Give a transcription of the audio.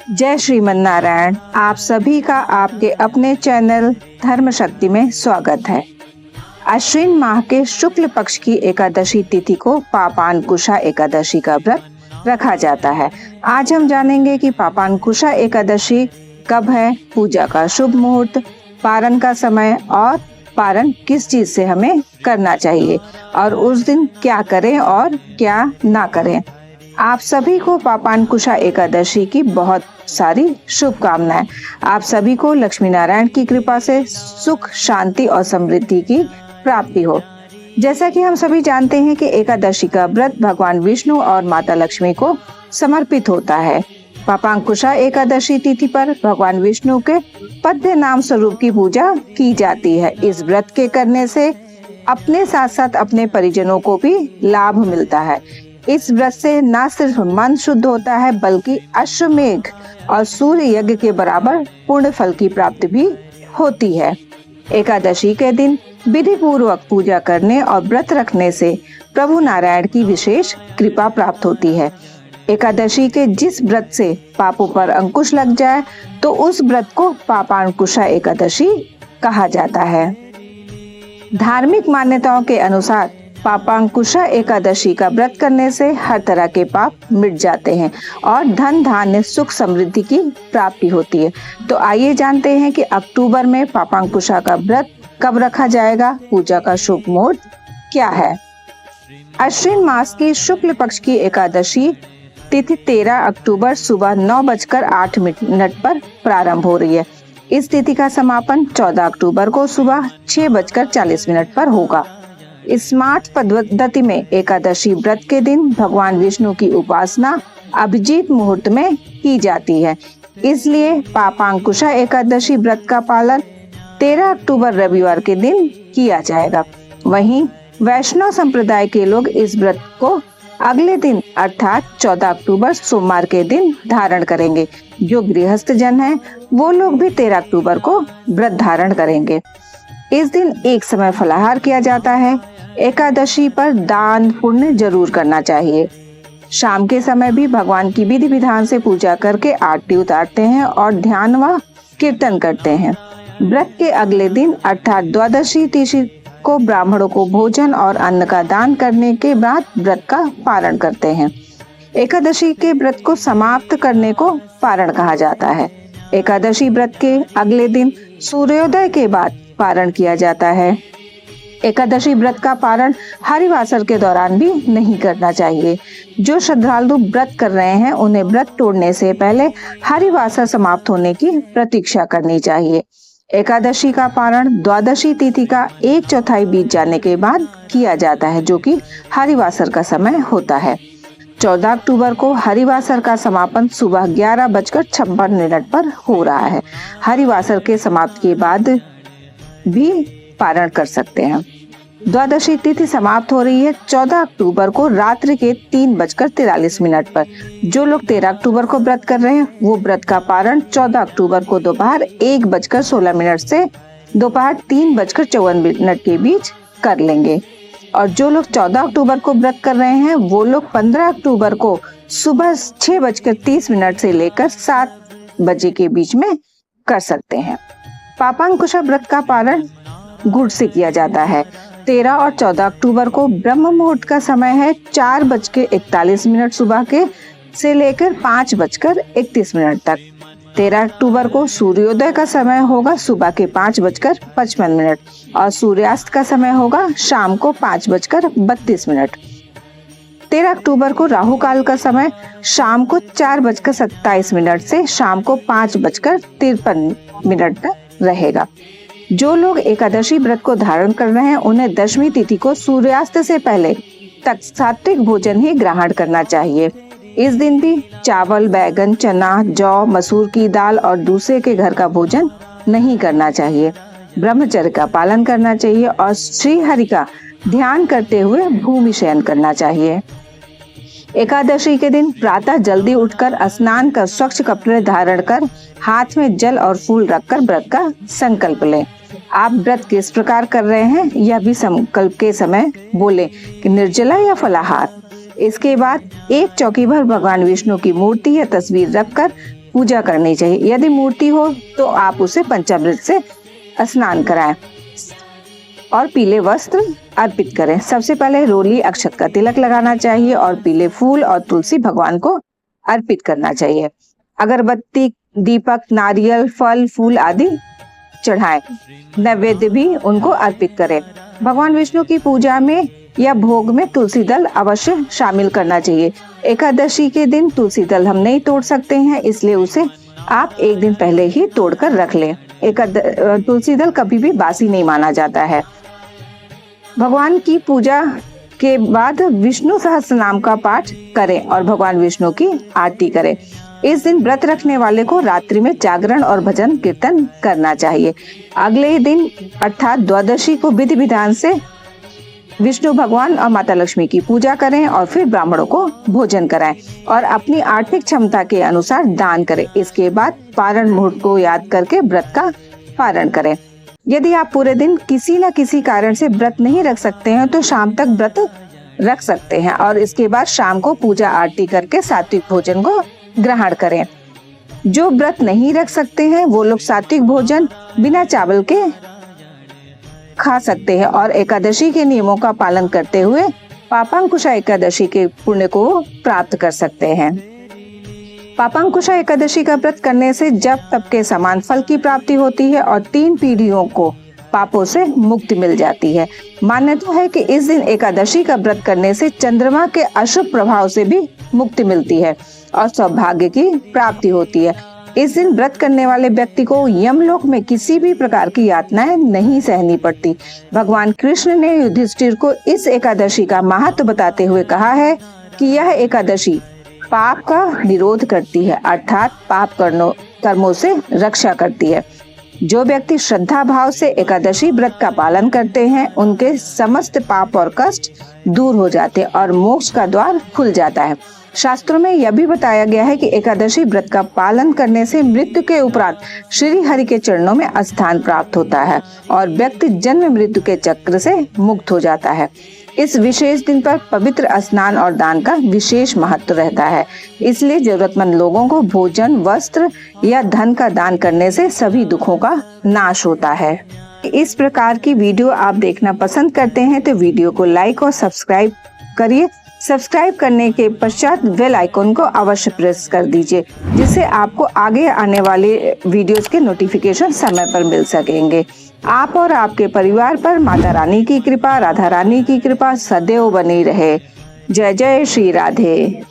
जय श्रीमन नारायण। आप सभी का आपके अपने चैनल धर्म शक्ति में स्वागत है। अश्विन माह के शुक्ल पक्ष की एकादशी तिथि को पापांकुशा एकादशी का व्रत रखा जाता है। आज हम जानेंगे कि पापांकुशा एकादशी कब है, पूजा का शुभ मुहूर्त, पारण का समय और पारण किस चीज से हमें करना चाहिए और उस दिन क्या करें और क्या ना करें। आप सभी को पापांकुशा एकादशी की बहुत सारी शुभकामनाएं। आप सभी को लक्ष्मी नारायण की कृपा से सुख, शांति और समृद्धि की प्राप्ति हो। जैसा कि हम सभी जानते हैं कि एकादशी का व्रत भगवान विष्णु और माता लक्ष्मी को समर्पित होता है। पापांकुशा एकादशी तिथि पर भगवान विष्णु के पद्य नाम स्वरूप की पूजा की जाती है। इस व्रत के करने से अपने साथ साथ अपने परिजनों को भी लाभ मिलता है। इस व्रत से न सिर्फ मन शुद्ध होता है बल्कि अश्वमेघ और सूर्य यज्ञ के बराबर पुण्य फल की प्राप्ति भी होती है। एकादशी के दिन विधि पूर्वक पूजा करने और व्रत रखने से प्रभु नारायण की विशेष कृपा प्राप्त होती है। एकादशी के जिस व्रत से पापों पर अंकुश लग जाए तो उस व्रत को पापांकुशा एकादशी कहा जाता है। धार्मिक मान्यताओं के अनुसार पापांकुशा एकादशी का व्रत करने से हर तरह के पाप मिट जाते हैं और धन धान्य सुख समृद्धि की प्राप्ति होती है। तो आइए जानते हैं कि अक्टूबर में पापांकुशा का व्रत कब रखा जाएगा, पूजा का शुभ मुहूर्त क्या है। अश्विन मास की शुक्ल पक्ष की एकादशी तिथि 13 अक्टूबर सुबह 9:08 पर प्रारंभ हो रही है। इस तिथि का समापन 14 अक्टूबर को सुबह 6:40 पर होगा। स्मार्ट पद्धति में एकादशी व्रत के दिन भगवान विष्णु की उपासना अभिजीत मुहूर्त में की जाती है। इसलिए पापांकुशा एकादशी व्रत का पालन 13 अक्टूबर रविवार के दिन किया जाएगा। वहीं वैष्णव संप्रदाय के लोग इस व्रत को अगले दिन अर्थात 14 अक्टूबर सोमवार के दिन धारण करेंगे। जो गृहस्थ जन हैं वो लोग भी 13 अक्टूबर को व्रत धारण करेंगे। इस दिन एक समय फलाहार किया जाता है। एकादशी पर दान पुण्य जरूर करना चाहिए। शाम के समय भी भगवान की विधि विधान से पूजा करके आरती उतारते हैं और ध्यान व कीर्तन करते हैं। व्रत के अगले दिन अर्थात द्वादशी तिथि को ब्राह्मणों को भोजन और अन्न का दान करने के बाद व्रत का पारण करते हैं। एकादशी के व्रत को समाप्त करने को पारण कहा जाता है। एकादशी व्रत के अगले दिन सूर्योदय के बाद पारण किया जाता है। एकादशी व्रत का पारण हरिवासर के दौरान भी नहीं करना चाहिए। जो श्रद्धालु व्रत कर रहे हैं उन्हें व्रत तोड़ने से पहले हरिवासर समाप्त होने की प्रतीक्षा करनी चाहिए। एकादशी का पारण द्वादशी तिथि का 1/4 बीत जाने के बाद किया जाता है, जो कि हरिवासर का समय होता है। 14 अक्टूबर को हरिवासर का समापन सुबह 11:56 पर हो रहा है। हरिवासर के समाप्ति के बाद भी पारण कर सकते हैं। द्वादशी तिथि समाप्त हो रही है 14 अक्टूबर को रात्रि के 3:43 पर। जो लोग 13 अक्टूबर को व्रत कर रहे हैं वो व्रत का पारण 14 अक्टूबर को दोपहर 1:16 से दोपहर 3:54 के बीच कर लेंगे। और जो लोग 14 अक्टूबर को व्रत कर रहे हैं वो लोग 15 अक्टूबर को सुबह 6:30 से लेकर 7 बजे के बीच में कर सकते हैं। पापांकुशा व्रत का पारण गुड़ से किया जाता है। 13 और 14 अक्टूबर को ब्रह्म मुहूर्त का समय है 4:41 सुबह के से लेकर 5:31 तक। 13 अक्टूबर को सूर्योदय का समय होगा सुबह के 5:55 और सूर्यास्त का समय होगा शाम को 5:32। 13 अक्टूबर को राहु काल का समय शाम को 4:27 से शाम को 5:53 तक रहेगा। जो लोग एकादशी व्रत को धारण कर रहे हैं उन्हें दशमी तिथि को सूर्यास्त से पहले तक सात्विक भोजन ही ग्रहण करना चाहिए। इस दिन भी चावल, बैगन, चना, जौ, मसूर की दाल और दूसरे के घर का भोजन नहीं करना चाहिए। ब्रह्मचर्य का पालन करना चाहिए और श्री हरि का ध्यान करते हुए भूमि शयन करना चाहिए। एकादशी के दिन प्रातः जल्दी उठकर स्नान कर स्वच्छ कपड़े धारण कर हाथ में जल और फूल रखकर व्रत का संकल्प लें। आप व्रत किस प्रकार कर रहे हैं यह भी संकल्प के समय बोले कि निर्जला या फलाहार। इसके बाद एक चौकी भर भगवान विष्णु की मूर्ति या तस्वीर रखकर पूजा करनी चाहिए। यदि मूर्ति हो तो आप उसे पंचामृत से स्नान कराएं और पीले वस्त्र अर्पित करें। सबसे पहले रोली अक्षत का तिलक लगाना चाहिए और पीले फूल और तुलसी भगवान को अर्पित करना चाहिए। अगरबत्ती, दीपक, नारियल, फल, फूल आदि चढ़ाएं। नैवेद्य भी उनको अर्पित करें। भगवान विष्णु की पूजा में या भोग में तुलसी दल अवश्य शामिल करना चाहिए। एकादशी के दिन तुलसी दल हम नहीं तोड़ सकते हैं, इसलिए उसे आप एक दिन पहले ही तोड़कर रख लें। तुलसी दल कभी भी बासी नहीं माना जाता है। भगवान की पूजा के बाद विष्णु सहस्त्र नाम का पाठ करें और भगवान विष्णु की आरती करें। इस दिन व्रत रखने वाले को रात्रि में जागरण और भजन कीर्तन करना चाहिए। अगले दिन अर्थात द्वादशी को विधि विधान से विष्णु भगवान और माता लक्ष्मी की पूजा करें और फिर ब्राह्मणों को भोजन कराएं और अपनी आर्थिक क्षमता के अनुसार दान करें। इसके बाद पारण मुहूर्त को याद करके व्रत का पारण करें। यदि आप पूरे दिन किसी न किसी कारण से व्रत नहीं रख सकते हैं तो शाम तक व्रत रख सकते हैं और इसके बाद शाम को पूजा आरती करके सात्विक भोजन को ग्रहण करें। जो व्रत नहीं रख सकते हैं वो लोग सात्विक भोजन बिना चावल के खा सकते हैं और एकादशी के नियमों का पालन करते हुए पापांकुशा एकादशी के पुण्य को प्राप्त कर सकते हैं। पापांकुशा एकादशी का व्रत करने से जप तप के समान फल की प्राप्ति होती है और 3 पीढ़ियों को पापों से मुक्ति मिल जाती है। मान्यता है कि इस दिन एकादशी का व्रत करने से चंद्रमा के अशुभ प्रभाव से भी मुक्ति मिलती है और सौभाग्य की प्राप्ति होती है। इस दिन व्रत करने वाले व्यक्ति को यमलोक में किसी भी प्रकार की यातनाएं नहीं सहनी पड़ती। भगवान कृष्ण ने युधिष्ठिर को इस एकादशी का महत्व बताते हुए कहा है कि यह एकादशी पाप का निरोध करती है, अर्थात पाप कर्मों से रक्षा करती है। जो व्यक्ति श्रद्धा भाव से एकादशी व्रत का पालन करते हैं उनके समस्त पाप और कष्ट दूर हो जाते हैं और मोक्ष का द्वार खुल जाता है। शास्त्रों में यह भी बताया गया है कि एकादशी व्रत का पालन करने से मृत्यु के उपरांत श्री हरि के चरणों में स्थान प्राप्त होता है और व्यक्ति जन्म मृत्यु के चक्र से मुक्त हो जाता है। इस विशेष दिन पर पवित्र स्नान और दान का विशेष महत्व रहता है, इसलिए जरूरतमंद लोगों को भोजन, वस्त्र या धन का दान करने से सभी दुखों का नाश होता है। इस प्रकार की वीडियो आप देखना पसंद करते हैं तो वीडियो को लाइक और सब्सक्राइब करिए। सब्सक्राइब करने के पश्चात बेल आइकन को अवश्य प्रेस कर दीजिए, जिससे आपको आगे आने वाले वीडियोस के नोटिफिकेशन समय पर मिल सकेंगे। आप और आपके परिवार पर माता रानी की कृपा, राधा रानी की कृपा सदैव बनी रहे। जय जय श्री राधे।